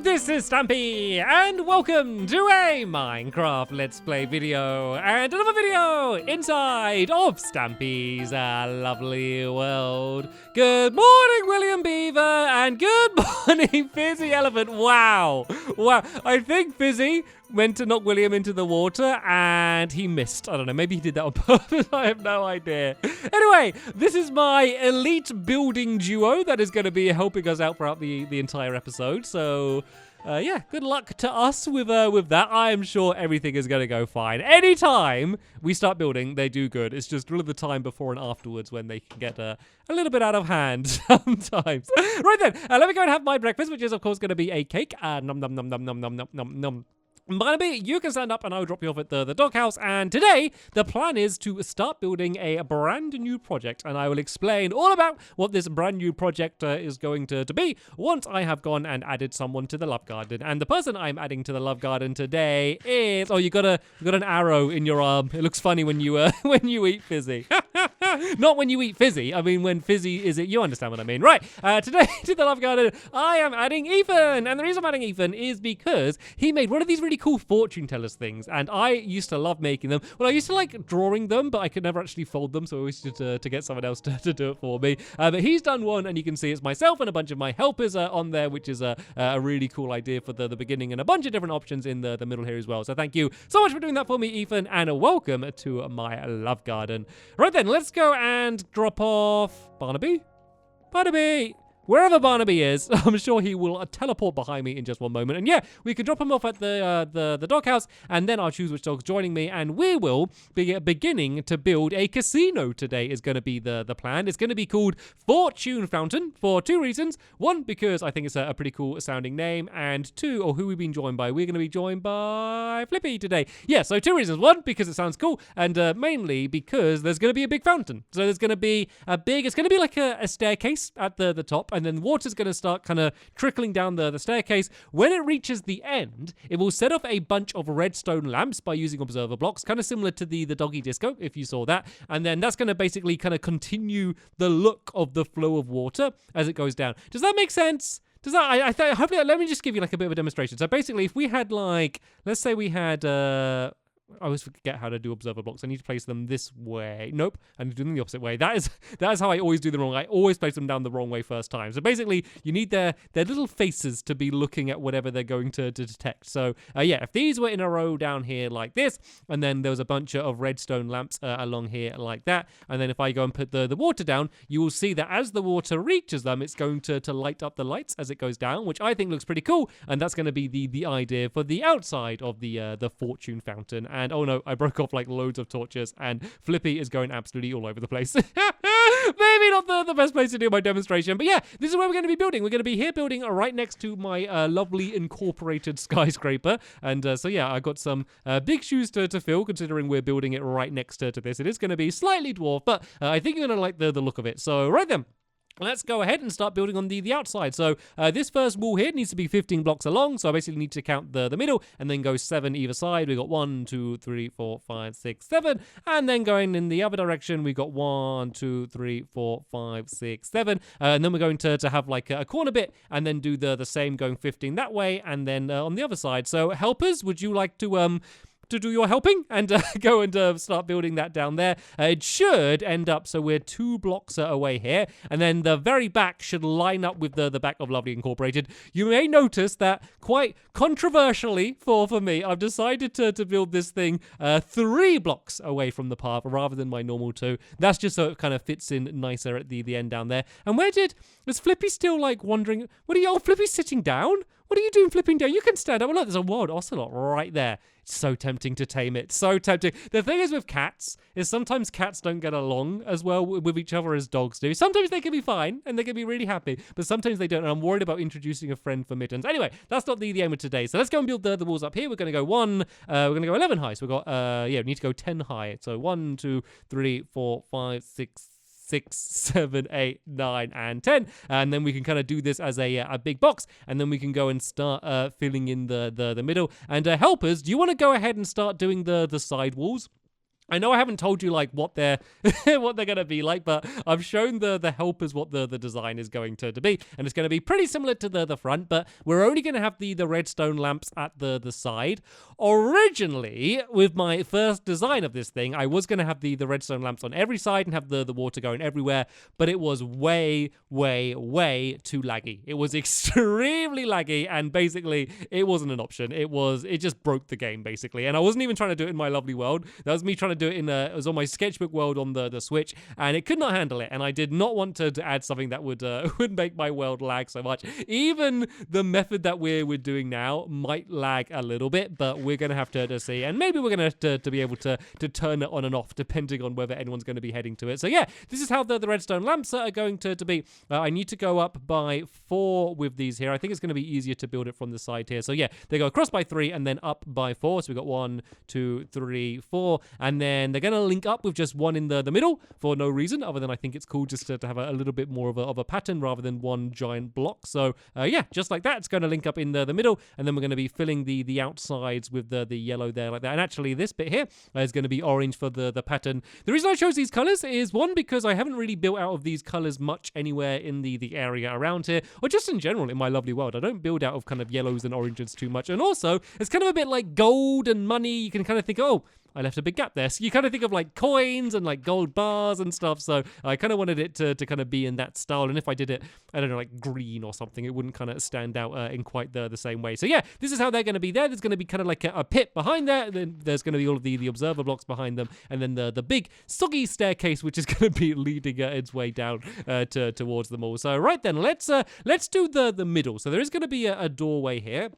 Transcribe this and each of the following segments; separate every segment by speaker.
Speaker 1: this is Stampy, and welcome to a Minecraft Let's Play video, and another video inside of Stampy's lovely world. Good morning, William Beaver, and good morning, Fizzy Elephant. Wow, I think Fizzy went to knock William into the water, and he missed. I don't know, maybe he did that on purpose, I have no idea. Anyway, this is my elite building duo that is going to be helping us out throughout the entire episode, so yeah, good luck to us with that. I am sure everything is going to go fine. Anytime we start building, they do good. It's just really the time before and afterwards when they can get a little bit out of hand sometimes. Right then, let me go and have my breakfast, which is of course going to be a cake. Nom nom nom nom nom nom nom nom nom. Barnaby, you can stand up and I'll drop you off at the doghouse, and today the plan is to start building a brand new project, and I will explain all about what this brand new project is going to be once I have gone and added someone to the love garden. And the person I'm adding to the love garden today is, oh, you got an arrow in your arm. It looks funny when you when you eat Fizzy. Not when you eat Fizzy. I mean, when Fizzy is it, you understand what I mean. Right, today to the love garden, I am adding Ethan. And the reason I'm adding Ethan is because he made one of these really cool fortune tellers things. And I used to love making them. Well, I used to like drawing them, but I could never actually fold them. So I always used to get someone else to do it for me. But he's done one, and you can see it's myself and a bunch of my helpers on there, which is a really cool idea for the beginning, and a bunch of different options in the middle here as well. So thank you so much for doing that for me, Ethan, and welcome to my love garden. Right then, let's go and drop off Barnaby. Wherever Barnaby is, I'm sure he will teleport behind me in just one moment. And yeah, we can drop him off at the doghouse, and then I'll choose which dog's joining me, and we will be beginning to build a casino today is going to be the plan. It's going to be called Fortune Fountain for two reasons. One, because I think it's a pretty cool sounding name, and two, or who we've been joined by. We're going to be joined by Flippy today. Yeah, so two reasons. One, because it sounds cool, and mainly because there's going to be a big fountain. So there's going to be it's going to be like a staircase at the top, and then water's going to start kind of trickling down the staircase. When it reaches the end, it will set off a bunch of redstone lamps by using observer blocks, kind of similar to the doggy disco, if you saw that. And then that's going to basically kind of continue the look of the flow of water as it goes down. Does that make sense? Does that? Hopefully, let me just give you like a bit of a demonstration. So basically, if we had like, let's say we had I always forget how to do observer blocks. I need to place them this way. Nope, I need to do them the opposite way. That is how I always do them wrong. I always place them down the wrong way first time. So basically, you need their little faces to be looking at whatever they're going to detect. So yeah, if these were in a row down here like this, and then there was a bunch of redstone lamps along here like that, and then if I go and put the water down, you will see that as the water reaches them, it's going to light up the lights as it goes down, which I think looks pretty cool. And that's going to be the idea for the outside of the fortune fountain. And oh no, I broke off like loads of torches, and Flippy is going absolutely all over the place. Maybe not the best place to do my demonstration, but yeah, this is where we're going to be building. We're going to be here building right next to my lovely incorporated skyscraper. And so yeah, I got some big shoes to fill, considering we're building it right next to this. It is going to be slightly dwarf, but I think you're going to like the look of it. So right then, let's go ahead and start building on the outside. So this first wall here needs to be 15 blocks along. So I basically need to count the middle and then go 7 either side. We got 1, 2, 3, 4, 5, 6, 7. And then going in the other direction, we got 1, 2, 3, 4, 5, 6, 7. And then we're going to have like a corner bit and then do the same going 15 that way. And then on the other side. So helpers, would you like to do your helping and go and start building that down there? It should end up, so we're 2 blocks away here, and then the very back should line up with the back of Lovely Incorporated. You may notice that quite controversially for me, I've decided to build this thing 3 blocks away from the path rather than my normal 2. That's just so it kind of fits in nicer at the end down there. And is Flippy still like wandering? Flippy's sitting down? What are you doing flipping down? You can stand up. Oh, look, there's a wild ocelot right there. It's so tempting to tame it. So tempting. The thing is with cats is sometimes cats don't get along as well with each other as dogs do. Sometimes they can be fine and they can be really happy, but sometimes they don't. And I'm worried about introducing a friend for Mittens. Anyway, that's not the aim of today. So let's go and build the walls up here. We're going to go we're going to go 11 high. So we've got, we need to go 10 high. So 1, 2, 3, 4, 5, 6, 7, 8, 9, and 10. And then we can kind of do this as a big box, and then we can go and start filling in the middle. And helpers, do you want to go ahead and start doing the side walls? I know I haven't told you like what they're what they're gonna be like, but I've shown the helpers what the design is going to be, and it's gonna be pretty similar to the front, but we're only gonna have the redstone lamps at the side. Originally, with my first design of this thing, I was gonna have the redstone lamps on every side and have the water going everywhere, but it was way too laggy. It was extremely laggy, and basically it wasn't an option. It just broke the game basically, and I wasn't even trying to do it in my lovely world. That was me trying to do it it was on my sketchbook world on the Switch, and it could not handle it, and I did not want to add something that would would make my world lag so much. Even the method that we're doing now might lag a little bit, but we're gonna have to see, and maybe we're gonna have to be able to turn it on and off depending on whether anyone's going to be heading to it. So yeah, this is how the redstone lamps are going to be. I need to go up by 4 with these here. I think it's going to be easier to build it from the side here. So yeah, they go across by 3 and then up by 4. So we've got 1, 2, 3, 4, and then they're going to link up with just 1 in the middle for no reason other than I think it's cool just to have a little bit more of a pattern rather than one giant block. So yeah, just like that, it's going to link up in the middle, and then we're going to be filling the outsides with the yellow there like that. And actually this bit here is going to be orange for the pattern. The reason I chose these colors is, one, because I haven't really built out of these colors much anywhere in the area around here, or just in general in my lovely world. I don't build out of kind of yellows and oranges too much. And also, it's kind of a bit like gold and money. You can kind of think, oh, I left a big gap there. So you kind of think of like coins and like gold bars and stuff. So I kind of wanted it to kind of be in that style. And if I did it, I don't know, like green or something, it wouldn't kind of stand out in quite the same way. So yeah, this is how they're going to be there. There's going to be kind of like a pit behind there. Then there's going to be all of the observer blocks behind them. And then the big soggy staircase, which is going to be leading its way down towards them all. So right then, let's do the middle. So there is going to be a doorway here.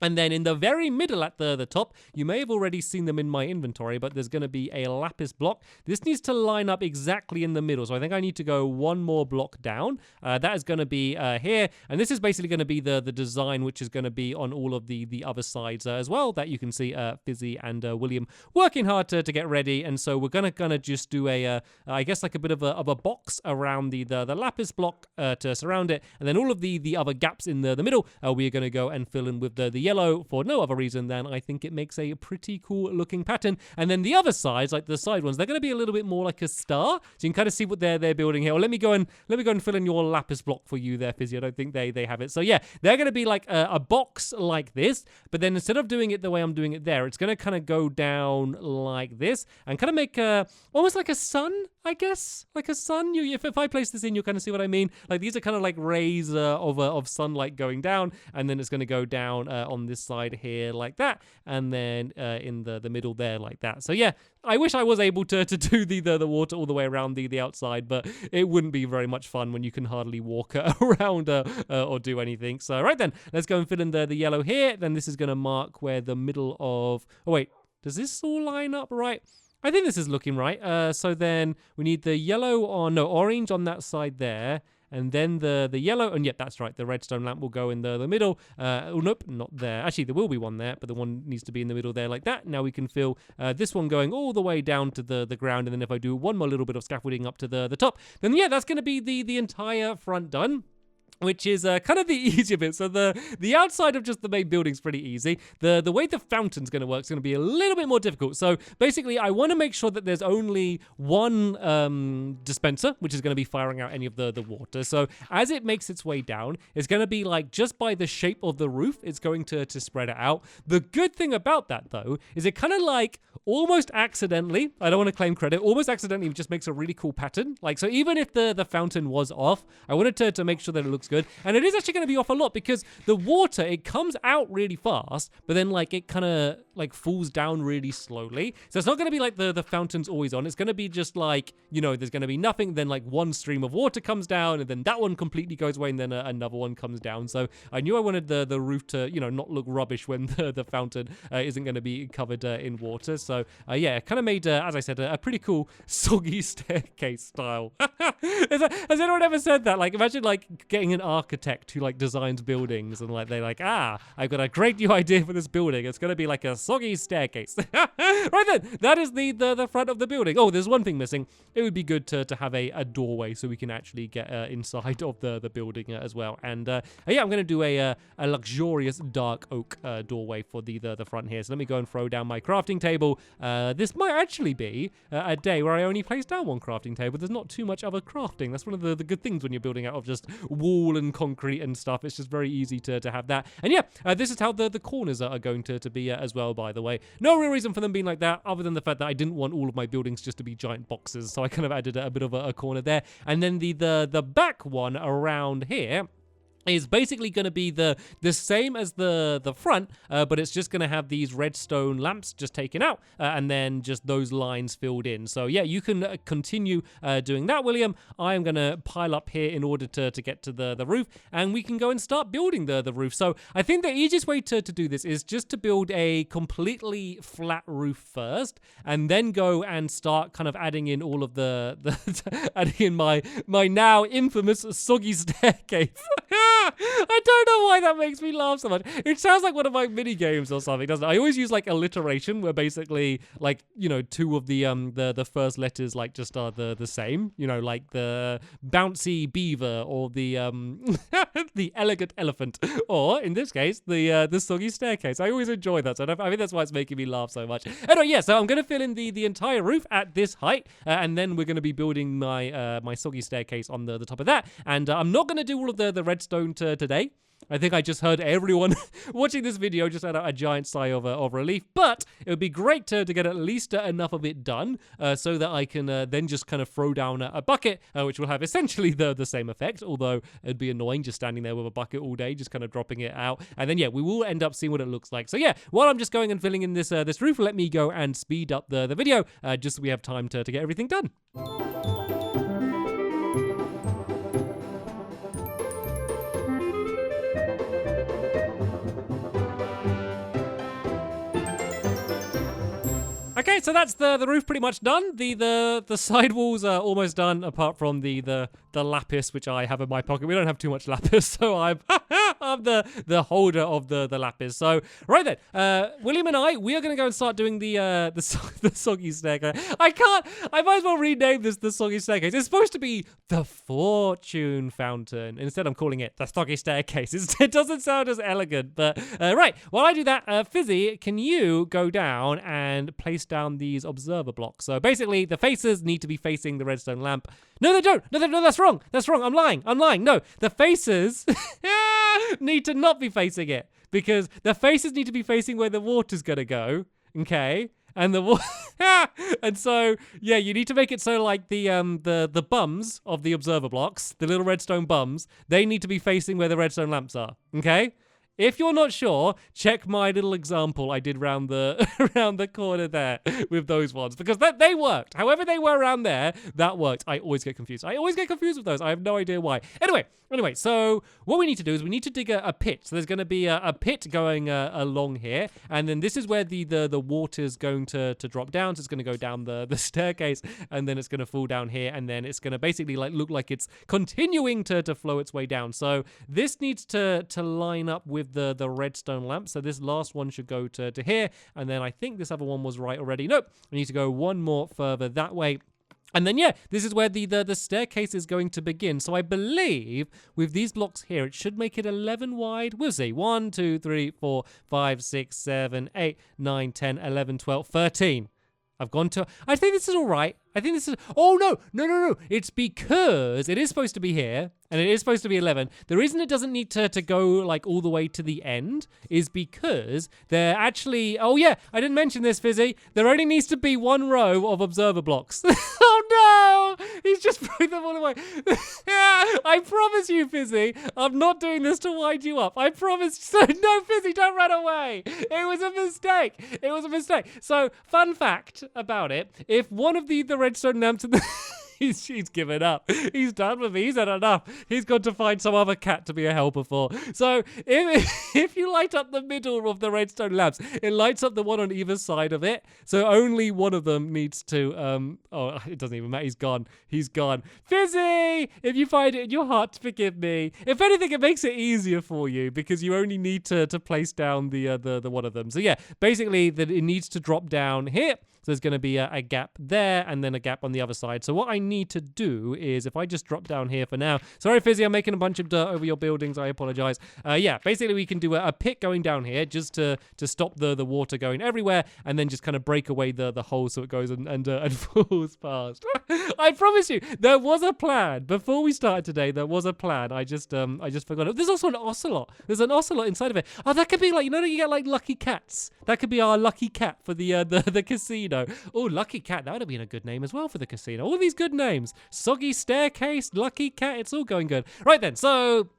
Speaker 1: And then in the very middle at the top, you may have already seen them in my inventory, but there's going to be a lapis block. This needs to line up exactly in the middle. So I think I need to go 1 more block down. That is going to be here. And this is basically going to be the design, which is going to be on all of the other sides as well, that you can see Fizzy and William working hard to get ready. And so we're going to just do I guess like a bit of a box around the lapis block to surround it. And then all of the other gaps in the middle, we're going to go and fill in with the yellow for no other reason than I think it makes a pretty cool looking pattern. And then the other sides, like the side ones, they're going to be a little bit more like a star. So you can kind of see what they're building here. Or let me go and fill in your lapis block for you there, Fizzy. I don't think they have it. So yeah, they're going to be like a box like this, but then instead of doing it the way I'm doing it there, it's going to kind of go down like this and kind of make almost like a sun, I guess, like a sun. If I place this in, you'll kind of see what I mean. Like these are kind of like rays of sunlight going down, and then it's going to go down on this side here like that, and then in the middle there like that. So yeah, I wish I was able to do the water all the way around the outside, but it wouldn't be very much fun when you can hardly walk around or do anything. So right then, let's go and fill in the yellow here. Then this is going to mark where the middle of... Oh wait, does this all line up right? I think this is looking right. So then we need the yellow orange on that side there. And then the yellow, and yeah, that's right, the redstone lamp will go in the middle. Oh, nope, not there. Actually, there will be one there, but the one needs to be in the middle there like that. Now we can fill this one going all the way down to the ground. And then if I do one more little bit of scaffolding up to the top, then yeah, that's going to be the entire front done, which is kind of the easier bit. So the outside of just the main building is pretty easy. The way the fountain's going to work is going to be a little bit more difficult. So basically, I want to make sure that there's only one dispenser, which is going to be firing out any of the water. So as it makes its way down, it's going to be like just by the shape of the roof, it's going to spread it out. The good thing about that, though, is it kind of like almost accidentally, I don't want to claim credit, almost accidentally just makes a really cool pattern. Like, so even if the fountain was off, I wanted to make sure that it looks good. And it is actually going to be off a lot because the water, it comes out really fast, but then like it kind of like falls down really slowly. So it's not going to be like the fountain's always on. It's going to be just like, you know, there's going to be nothing, then like one stream of water comes down, and then that one completely goes away, and then another one comes down. So I knew I wanted the roof to, you know, not look rubbish when the fountain isn't going to be covered in water. So yeah, it kind of made, as I said, a pretty cool soggy staircase style. Has anyone ever said that? Like, imagine like getting brilliant architect who like designs buildings, and like they're like, I've got a great new idea for this building. It's gonna be like a soggy staircase. Right then, that is the front of the building. Oh, there's one thing missing. It would be good to have a doorway so we can actually get inside of the building as well. And yeah, I'm gonna do a luxurious dark oak doorway for the front here. So let me go and throw down my crafting table. This might actually be a day where I only place down one crafting table. There's not too much other crafting. That's one of the good things when you're building out of just wall and concrete and stuff. It's just very easy to have that. And yeah, this is how the corners are going to be as well, by the way. No real reason for them being like that other than the fact that I didn't want all of my buildings just to be giant boxes. So I kind of added a bit of a corner there. And then the back one around here is basically going to be the same as the front, but it's just going to have these redstone lamps just taken out and then just those lines filled in. So yeah, you can continue doing that, William. I am going to pile up here in order to get to the roof, and we can go and start building the roof. So I think the easiest way to do this is just to build a completely flat roof first, and then go and start kind of adding in all of adding in my now infamous soggy staircase. I don't know why that makes me laugh so much. It sounds like one of my mini games or something, doesn't it? I always use like alliteration, where basically like, you know, two of the first letters like just are the same. You know, like the bouncy beaver or the the elegant elephant, or in this case the soggy staircase. I always enjoy that. So I think that's why it's making me laugh so much. Anyway, yeah. So I'm gonna fill in the entire roof at this height, and then we're gonna be building my my soggy staircase on the top of that. And I'm not gonna do all of the redstone today. I think I just heard everyone watching this video just let out a giant sigh of relief, but it would be great to get at least enough of it done so that I can then just kind of throw down a bucket, which will have essentially the same effect, although it'd be annoying just standing there with a bucket all day, just kind of dropping it out. And then, yeah, we will end up seeing what it looks like. So, yeah, while I'm just going and filling in this roof, let me go and speed up the video just so we have time to get everything done. Okay, so that's the roof pretty much done. The side walls are almost done, apart from the lapis, which I have in my pocket. We don't have too much lapis, so I'm the holder of the lapis. So right then, William and we are going to go and start doing the soggy staircase. I might as well rename this the soggy staircase. It's supposed to be the fortune fountain. Instead, I'm calling it the soggy staircase. It doesn't sound as elegant, but right. While I do that, Fizzy, can you go down and place down these observer blocks? So basically, the faces need to be facing the redstone lamp. No, they don't. No, that's wrong. That's wrong. I'm lying. No, the faces need to not be facing it, because the faces need to be facing where the water's gonna go. Okay. And and so yeah, you need to make it so like the bums of the observer blocks, the little redstone bums, they need to be facing where the redstone lamps are. Okay. If you're not sure, check my little example I did round the corner there with those ones, because they worked. However they were around there, that worked. I always get confused. With those. I have no idea why. Anyway, so what we need to do is we need to dig a pit. So there's going to be a pit going along here, and then this is where the water's going to drop down. So it's going to go down the staircase, and then it's going to fall down here, and then it's going to basically like look like it's continuing to flow its way down. So this needs to line up with the redstone lamp. So this last one should go to here, and then I think this other one was right already. Nope, we need to go one more further that way. And then, yeah, this is where the staircase is going to begin. So I believe with these blocks here, it should make it 11 wide. We'll see. 1, 2, 3, 4, 5, 6, 7, 8, 9, 10, 11, 12, 13. I've gone to... I think this is all right. I think this is... Oh, no. It's because it is supposed to be here, and it is supposed to be 11. The reason it doesn't need to go, like, all the way to the end is because they're actually... Oh, yeah, I didn't mention this, Fizzy. There only needs to be one row of observer blocks. Oh, no! He's just putting them all away. I promise you, Fizzy, I'm not doing this to wind you up. I promise. So, no, Fizzy, don't run away. It was a mistake. So, fun fact about it. If one of the redstone lamps in the... She's given up. He's done with me. He's had enough. He's got to find some other cat to be a helper for. So if you light up the middle of the redstone lamps, it lights up the one on either side of it. So only one of them needs to, oh, it doesn't even matter. He's gone. He's gone. Fizzy! If you find it in your heart to forgive me. If anything, it makes it easier for you because you only need to place down the one of them. So yeah, basically that it needs to drop down here. So there's going to be a gap there and then a gap on the other side. So what I need to do is if I just drop down here for now. Sorry, Fizzy, I'm making a bunch of dirt over your buildings. I apologize. Yeah, basically we can do a pit going down here just to stop the water going everywhere and then just kind of break away the hole so it goes and falls past. I promise you, there was a plan. Before we started today, there was a plan. I just forgot it. There's also an ocelot. There's an ocelot inside of it. Oh, that could be like, you know, you get like lucky cats. That could be our lucky cat for the casino. Oh, Lucky Cat. That would have been a good name as well for the casino. All these good names. Soggy Staircase, Lucky Cat. It's all going good. Right then, so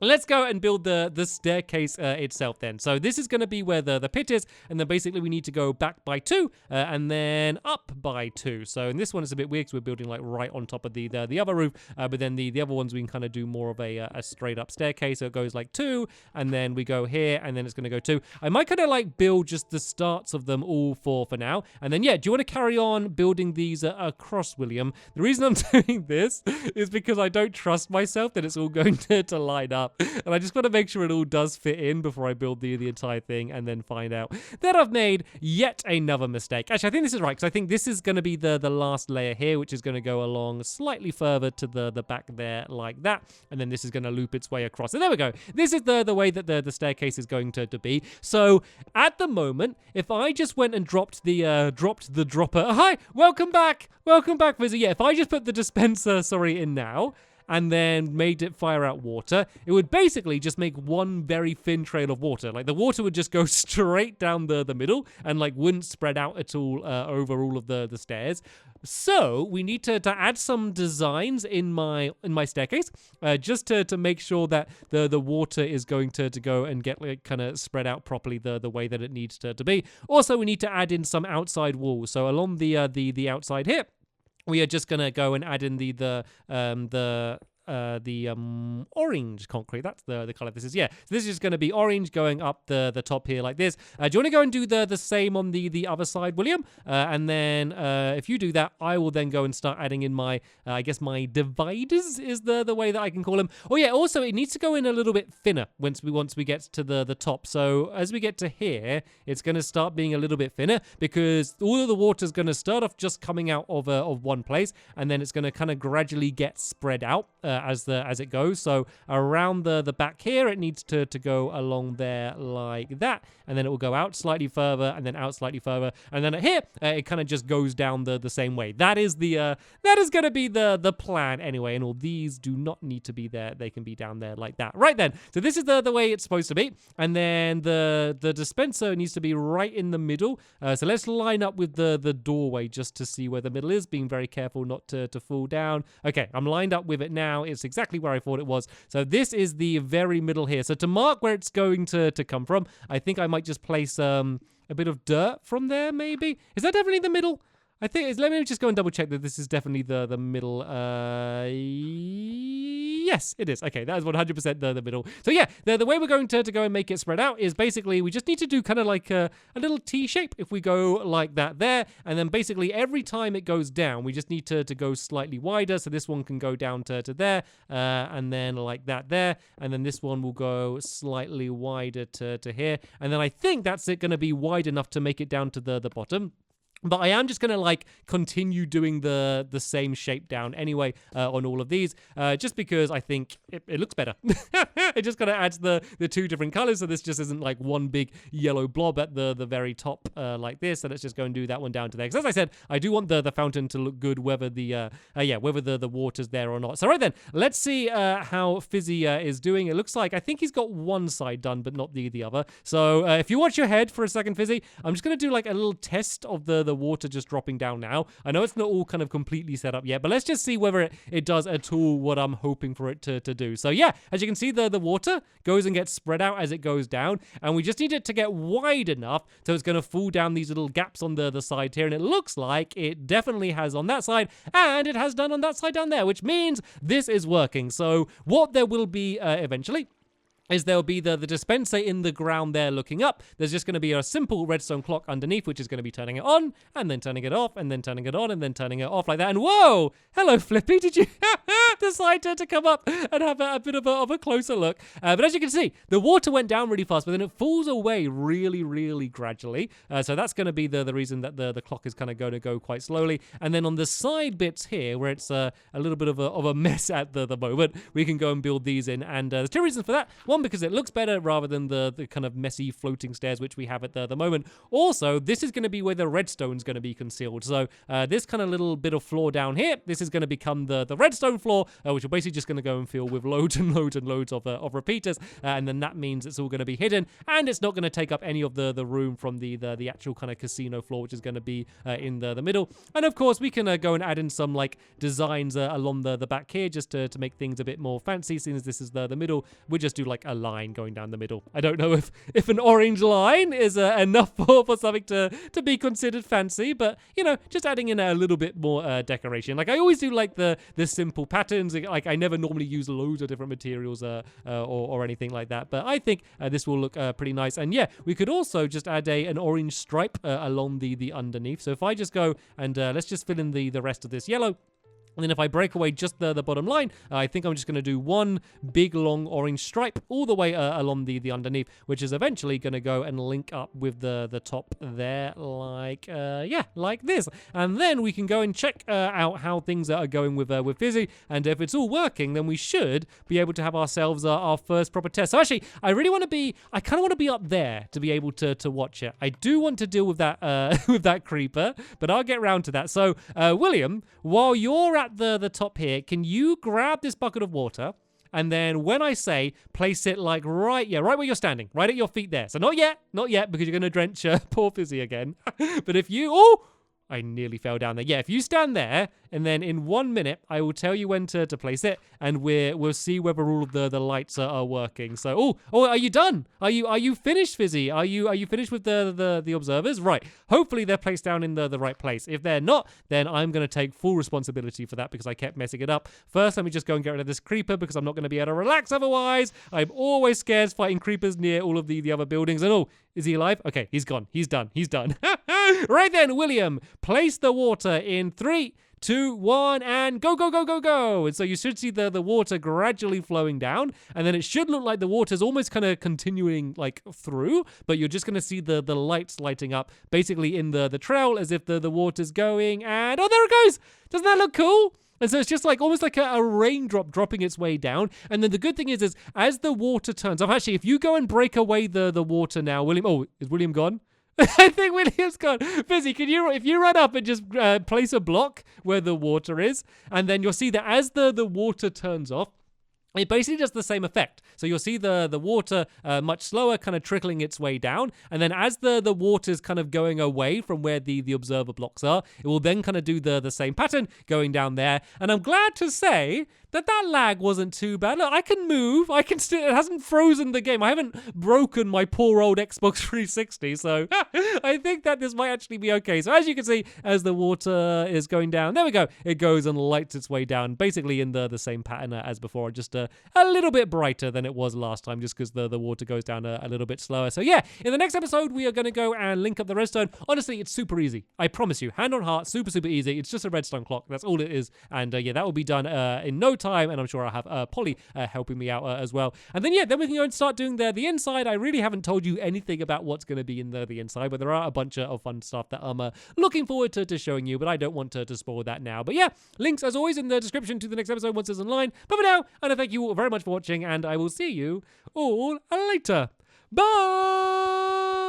Speaker 1: let's go and build the staircase itself then. So this is going to be where the pit is, and then basically we need to go back by 2 and then up by 2. So in this one it's a bit weird because we're building like right on top of the other roof, but then the other ones we can kind of do more of a straight up staircase. So it goes like 2, and then we go here, and then it's going to go 2. I might kind of like build just the starts of them all for now, and then yeah, do you want to carry on building these across, William? The reason I'm doing this is because I don't trust myself that it's all going to line up. And I just want to make sure it all does fit in before I build the entire thing and then find out that I've made yet another mistake. Actually, I think this is right because I think this is going to be the last layer here, which is going to go along slightly further to the back there like that. And then this is going to loop its way across. And there we go. This is the way that the staircase is going to be. So at the moment, if I just went and dropped the dropper. Hi, welcome back. Welcome back, Fizzy. Yeah, if I just put the dispenser, in now, and then made it fire out water, it would basically just make one very thin trail of water. Like the water would just go straight down the middle and like wouldn't spread out at all over all of the stairs. So we need to add some designs in my staircase just to make sure that the water is going to go and get like kind of spread out properly the way that it needs to be. Also, we need to add in some outside walls. So along the outside here, we are just going to go and add in the orange concrete. That's the color this is. Yeah, so this is just going to be orange going up the top here like this. Do you want to go and do the same on the other side, William? And then if you do that, I will then go and start adding in my I guess my dividers is the way that I can call them. Oh yeah, also it needs to go in a little bit thinner once we get to the top. So as we get to here, it's going to start being a little bit thinner because all of the water is going to start off just coming out of one place, and then it's going to kind of gradually get spread out as it goes. So around the back here, it needs to go along there like that, and then it will go out slightly further, and then out slightly further, and then here it kind of just goes down the same way. That is going to be the plan anyway. And all these do not need to be there; they can be down there like that. Right then, so this is the way it's supposed to be, and then the dispenser needs to be right in the middle. So let's line up with the doorway just to see where the middle is, being very careful not to fall down. Okay, I'm lined up with it now. It's exactly where I thought it was. So this is the very middle here. So to mark where it's going to come from, I think I might just place a bit of dirt from there, maybe. Is that definitely the middle? I think it's, let me just go and double check that this is definitely the middle. Yes, it is. Okay, that is 100% the middle. So yeah, the way we're going to go and make it spread out is basically we just need to do kind of like a little T shape if we go like that there. And then basically every time it goes down, we just need to go slightly wider. So this one can go down to there and then like that there. And then this one will go slightly wider to here. And then I think that's it going to be wide enough to make it down to the bottom. But I am just going to like continue doing the same shape down anyway on all of these just because I think it looks better. It just kind of adds the two different colors, so this just isn't like one big yellow blob at the very top like this. So let's just go and do that one down to there. Because as I said, I do want the fountain to look good whether the water's there or not. So right then, let's see how Fizzy is doing. It looks like I think he's got one side done but not the other. So if you watch your head for a second, Fizzy, I'm just going to do like a little test of the the water just dropping down now. I know it's not all kind of completely set up yet, but let's just see whether it does at all what I'm hoping for it to do. So yeah, as you can see, the water goes and gets spread out as it goes down, and we just need it to get wide enough so it's going to fall down these little gaps on the side here, and it looks like it definitely has on that side, and it has done on that side down there, which means this is working. So what there will be eventually is there'll be the dispenser in the ground there looking up. There's just going to be a simple redstone clock underneath, which is going to be turning it on, and then turning it off, and then turning it on, and then turning it off like that. And whoa! Hello, Flippy. Did you decide to come up and have a bit of a closer look? But as you can see, the water went down really fast, but then it falls away really, really gradually. So that's going to be the reason that the clock is kind of going to go quite slowly. And then on the side bits here, where it's a little bit of a mess at the moment, we can go and build these in. And there's two reasons for that. One, because it looks better rather than the kind of messy floating stairs which we have at the moment. Also, this is going to be where the redstone's going to be concealed. So this kind of little bit of floor down here, this is going to become the redstone floor, which we're basically just going to go and fill with loads and loads and loads of repeaters. And then that means it's all going to be hidden, and it's not going to take up any of the room from the actual kind of casino floor, which is going to be in the middle. And of course, we can go and add in some like designs along the back here just to make things a bit more fancy. Since this is the middle, we just do like a line going down the middle. I don't know if an orange line is enough for something to be considered fancy, but you know, just adding in a little bit more decoration. Like I always do like the simple patterns. Like I never normally use loads of different materials or anything like that, but I think this will look pretty nice. And yeah, we could also just add an orange stripe along the underneath. So if I just go and let's just fill in the rest of this yellow. And then if I break away just the bottom line, I think I'm just going to do one big long orange stripe all the way along the underneath, which is eventually going to go and link up with the top there like, yeah, like this. And then we can go and check out how things are going with Fizzy. And if it's all working, then we should be able to have ourselves our first proper test. So actually, I kind of want to be up there to be able to watch it. I do want to deal with that with that creeper, but I'll get around to that. So, William, while you're at the top here, can you grab this bucket of water, and then when I say place it like right where you're standing, right at your feet there. So not yet, because you're going to drench poor Fizzy again. But if you, I nearly fell down there. Yeah, if you stand there, and then in 1 minute, I will tell you when to place it, and we'll see whether all of the lights are working. So, are you done? Are you finished, Fizzy? Are you finished with the observers? Right. Hopefully they're placed down in the right place. If they're not, then I'm going to take full responsibility for that because I kept messing it up. First, let me just go and get rid of this creeper because I'm not going to be able to relax otherwise. I'm always scared fighting creepers near all of the other buildings. And is he alive? Okay, he's gone. He's done. Right then, William, place the water in 3, 2, 1, and go, go, go, go, go. And so you should see the water gradually flowing down, and then it should look like the water's almost kind of continuing like through, but you're just going to see the lights lighting up basically in the trail as if the water's going, and there it goes. Doesn't that look cool? And so it's just like almost like a raindrop dropping its way down. And then the good thing is as the water turns off, actually, if you go and break away the water now, William, is William gone? I think William's gone. Fizzy, if you run up and just place a block where the water is, and then you'll see that as the water turns off, it basically does the same effect. So you'll see the water much slower kind of trickling its way down. And then as the water's kind of going away from where the observer blocks are, it will then kind of do the same pattern going down there. And I'm glad to say that lag wasn't too bad. Look, I can move. I can still, it hasn't frozen the game. I haven't broken my poor old Xbox 360. So I think that this might actually be okay. So as you can see, as the water is going down, there we go. It goes and lights its way down, basically in the same pattern as before, just a little bit brighter than it was last time, just because the water goes down a little bit slower. So yeah, in the next episode, we are going to go and link up the redstone. Honestly, it's super easy. I promise you, hand on heart, super, super easy. It's just a redstone clock. That's all it is. And yeah, that will be done in no time, and I'm sure I'll have Polly helping me out as well. And then yeah, then we can go and start doing the inside. I really haven't told you anything about what's going to be in the inside, but there are a bunch of fun stuff that I'm looking forward to showing you, but I don't want to spoil that now. But yeah, links as always in the description to the next episode once it's online. But for now, I want to thank you all very much for watching, and I will see you all later. Bye!